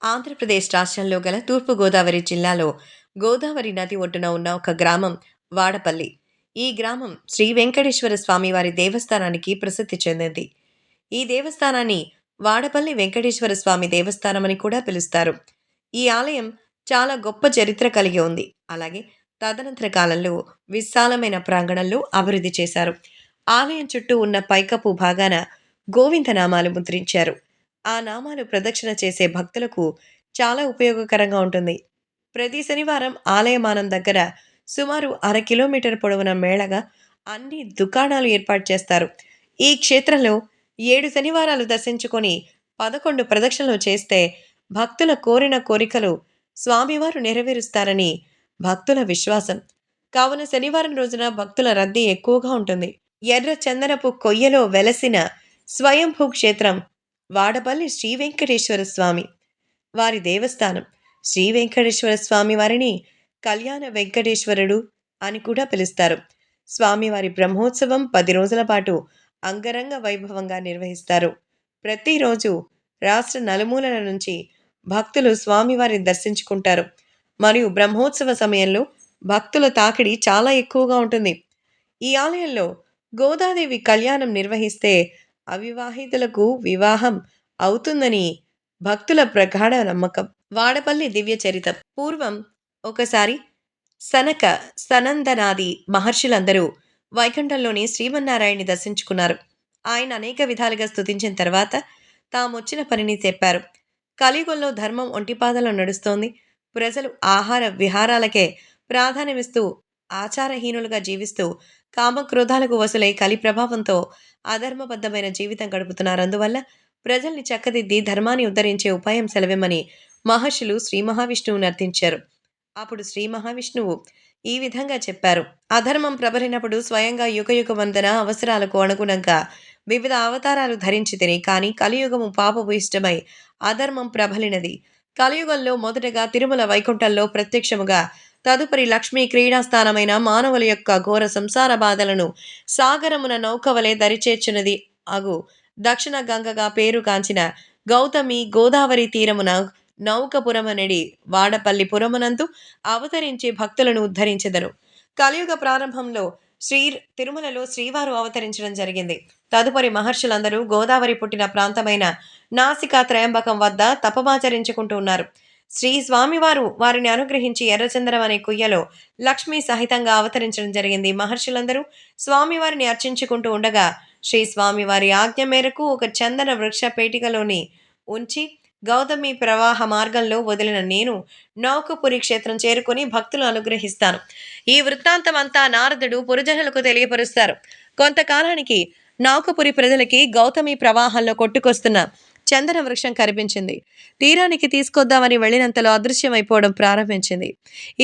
ఆంధ్రప్రదేశ్ రాష్ట్రంలో గల తూర్పుగోదావరి జిల్లాలో గోదావరి నది ఒడ్డున ఉన్న ఒక గ్రామం వాడపల్లి. ఈ గ్రామం శ్రీ వెంకటేశ్వర స్వామివారి దేవస్థానానికి ప్రసిద్ధి చెందింది. ఈ దేవస్థానాన్ని వాడపల్లి వెంకటేశ్వర స్వామి దేవస్థానం అని కూడా పిలుస్తారు. ఈ ఆలయం చాలా గొప్ప చరిత్ర కలిగి ఉంది. అలాగే తదనంతర కాలంలో విశాలమైన ప్రాంగణంలో అభివృద్ధి చేశారు. ఆలయం చుట్టూ ఉన్న పైకప్పు భాగాన గోవింద నామాలు ముద్రించారు. ఆ నామాలు ప్రదక్షిణ చేసే భక్తులకు చాలా ఉపయోగకరంగా ఉంటుంది. ప్రతి శనివారం ఆలయమానం దగ్గర సుమారు కిలోమీటర్ పొడవున మేళగా అన్ని దుకాణాలు ఏర్పాటు చేస్తారు. ఈ క్షేత్రంలో 7 శనివారాలు దర్శించుకొని 11 ప్రదక్షిణలు చేస్తే భక్తుల కోరిన కోరికలు స్వామివారు నెరవేరుస్తారని భక్తుల విశ్వాసం. కావున శనివారం రోజున భక్తుల రద్దీ ఎక్కువగా ఉంటుంది. ఎర్ర చందనపు కొయ్యలో వెలసిన స్వయంభూ క్షేత్రం వాడపల్లి శ్రీ వెంకటేశ్వర స్వామి వారి దేవస్థానం. శ్రీ వెంకటేశ్వర స్వామి వారిని కళ్యాణ వెంకటేశ్వరుడు అని కూడా పిలుస్తారు. స్వామివారి బ్రహ్మోత్సవం 10 రోజుల పాటు అంగరంగ వైభవంగా నిర్వహిస్తారు. ప్రతిరోజు రాష్ట్ర నలుమూలల నుంచి భక్తులు స్వామివారిని దర్శించుకుంటారు. మరియు బ్రహ్మోత్సవ సమయంలో భక్తుల తాకిడి చాలా ఎక్కువగా ఉంటుంది. ఈ ఆలయంలో గోదాదేవి కళ్యాణం నిర్వహిస్తే అవివాహితులకు వివాహం అవుతుందని భక్తుల ప్రగాఢ నమ్మకం. వాడపల్లి దివ్య చరితం. పూర్వం ఒకసారి సనక సనందనాది మహర్షులందరూ వైకుంఠంలోని శ్రీమన్నారాయణ్ణి దర్శించుకున్నారు. ఆయన అనేక విధాలుగా స్తుతించిన తర్వాత తామొచ్చిన పనిని చెప్పారు. కలియుగంలో ధర్మం ఒంటిపాదలో నడుస్తోంది. ప్రజలు ఆహార విహారాలకే ప్రాధాన్యమిస్తూ ఆచారహీనులుగా జీవిస్తూ కామక్రోధాలకు వసులై కలి ప్రభావంతో అధర్మబద్ధమైన జీవితం గడుపుతున్నారు. అందువల్ల ప్రజల్ని చక్కదిద్ది ధర్మాన్ని ఉద్ధరించే ఉపాయం సెలవిమ్మని మహర్షులు శ్రీ మహావిష్ణువుని అర్థించారు. అప్పుడు శ్రీ మహావిష్ణువు ఈ విధంగా చెప్పారు. అధర్మం ప్రబలినప్పుడు స్వయంగా యుగయుగమందన అవసరాలకు అనుగుణంగా వివిధ అవతారాలు ధరించి తిని, కానీ కలియుగము పాపపు ఇష్టమై అధర్మం ప్రబలినది. కలియుగంలో మొదటగా తిరుమల వైకుంఠంలో ప్రత్యక్షముగా, తదుపరి లక్ష్మీ క్రీడాస్థానమైన మానవుల యొక్క ఘోర సంసార బాధలను సాగరమున నౌకవలే దరిచేర్చున్నది అగు దక్షిణ గంగగా పేరుగాంచిన గౌతమి గోదావరి తీరమున నౌకపురమనడి వాడపల్లి పురమునందు అవతరించి భక్తులను ఉద్ధరించెదరు. కలియుగ ప్రారంభంలో తిరుమలలో శ్రీవారు అవతరించడం జరిగింది. తదుపరి మహర్షులందరూ గోదావరి పుట్టిన ప్రాంతమైన నాసికా త్రయంబకం వద్ద తపమాచరించుకుంటూ ఉన్నారు. శ్రీ స్వామివారు వారిని అనుగ్రహించి ఎర్రచందనం అనే కుయ్యలో లక్ష్మీ సహితంగా అవతరించడం జరిగింది. మహర్షులందరూ స్వామివారిని అర్చించుకుంటూ ఉండగా శ్రీ స్వామివారి ఆజ్ఞ మేరకు ఒక చందన వృక్ష పేటికలోని ఉంచి గౌతమి ప్రవాహ మార్గంలో వదిలిన నేను నౌకపురి క్షేత్రం చేరుకొని భక్తులు అనుగ్రహిస్తాను. ఈ వృత్తాంతమంతా నారదుడు పురజనులకు తెలియపరుస్తారు. కొంతకాలానికి నౌకపురి ప్రజలకి గౌతమి ప్రవాహంలో కొట్టుకొస్తున్న చందన వృక్షం కనిపించింది. తీరానికి తీసుకొద్దామని వెళ్ళినంతలో అదృశ్యమైపోవడం ప్రారంభించింది.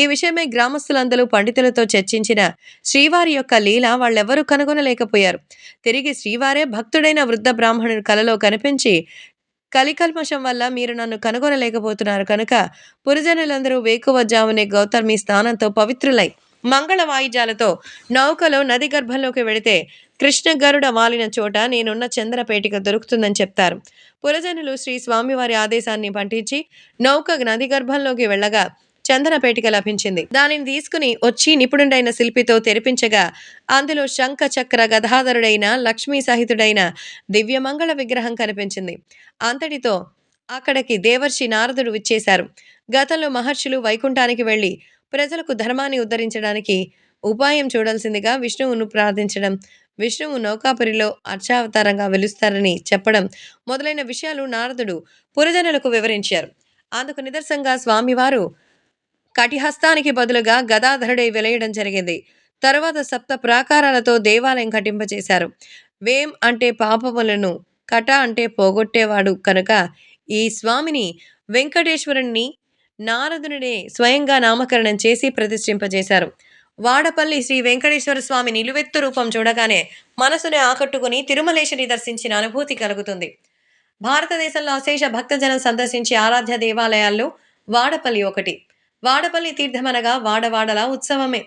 ఈ విషయమై గ్రామస్తులందరూ పండితులతో చర్చించిన శ్రీవారి యొక్క లీల వాళ్ళెవరూ కనుగొనలేకపోయారు. తిరిగి శ్రీవారే భక్తుడైన వృద్ధ బ్రాహ్మణుడు కలలో కనిపించి, కలికల్మషం వల్ల మీరు నన్ను కనుగొనలేకపోతున్నారు కనుక పురజనులందరూ వేకువజామునే గౌతమి స్నానంతో పవిత్రులై మంగళ వాయిద్యాలతో నౌకలో నది గర్భంలోకి వెళితే కృష్ణ గరుడ వాలిన చోట నేనున్న చంద్రపేటిక దొరుకుతుందని చెప్తారు. పురజనులు శ్రీ స్వామివారి ఆదేశాన్ని పఠించి నౌక నది గర్భంలోకి వెళ్ళగా చందనపేటిక లభించింది. దానిని తీసుకుని వచ్చి నిపుణుడైన శిల్పితో తెరిపించగా అందులో శంఖ చక్ర గదాధరుడైన లక్ష్మీ సహితుడైన దివ్యమంగళ విగ్రహం కనిపించింది. అంతటితో అక్కడికి దేవర్షి నారదుడు విచ్చేశారు. గతంలో మహర్షులు వైకుంఠానికి వెళ్లి ప్రజలకు ధర్మాన్ని ఉద్ధరించడానికి ఉపాయం చూడాల్సిందిగా విష్ణువును ప్రార్థించడం, విష్ణువు నౌకాపురిలో అర్చావతారంగా వెలుస్తారని చెప్పడం మొదలైన విషయాలు నారదుడు పురజనులకు వివరించారు. అందుకు నిదర్శనంగా స్వామివారు కటిహస్తానికి బదులుగా గదాధరుడై వెలయడం జరిగింది. తరువాత సప్త ప్రాకారాలతో దేవాలయం కట్టింపచేశారు. వేం అంటే పాపములను, కట అంటే పోగొట్టేవాడు కనుక ఈ స్వామిని వెంకటేశ్వరుణ్ణి నారదునినే స్వయంగా నామకరణం చేసి ప్రతిష్ఠింపజేశారు. వాడపల్లి శ్రీ వెంకటేశ్వర స్వామి నిలువెత్తు రూపం చూడగానే మనసుని ఆకట్టుకుని తిరుమలేశుని దర్శించిన అనుభూతి కలుగుతుంది. భారతదేశంలో అశేష భక్తజనం సందర్శించే ఆరాధ్య దేవాలయాల్లో వాడపల్లి ఒకటి. వాడపల్లి తీర్థమనగా వాడవాడలా ఉత్సవమే.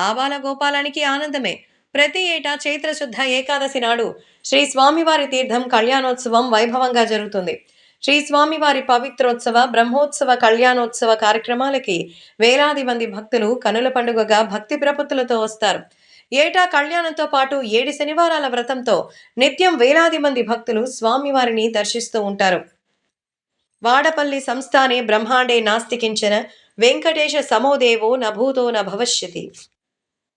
ఆబాల గోపాలానికి ఆనందమే. ప్రతి ఏటా చైత్రశుద్ధ ఏకాదశి నాడు శ్రీ స్వామివారి తీర్థం కళ్యాణోత్సవం వైభవంగా జరుగుతుంది. శ్రీ స్వామివారి పవిత్రోత్సవ బ్రహ్మోత్సవ కళ్యాణోత్సవ కార్యక్రమాలకి వేలాది మంది భక్తులు కనుల పండుగగా భక్తి ప్రపత్తులతో వస్తారు. ఏటా కళ్యాణంతో పాటు 7 శనివారాల వ్రతంతో నిత్యం వేలాది మంది భక్తులు స్వామివారిని దర్శిస్తూ ఉంటారు. వాడపల్లి సంస్థానే బ్రహ్మాండే నాస్తి కించన వెంకటేశ సమోదేవో న భూతో న భవిష్యతి.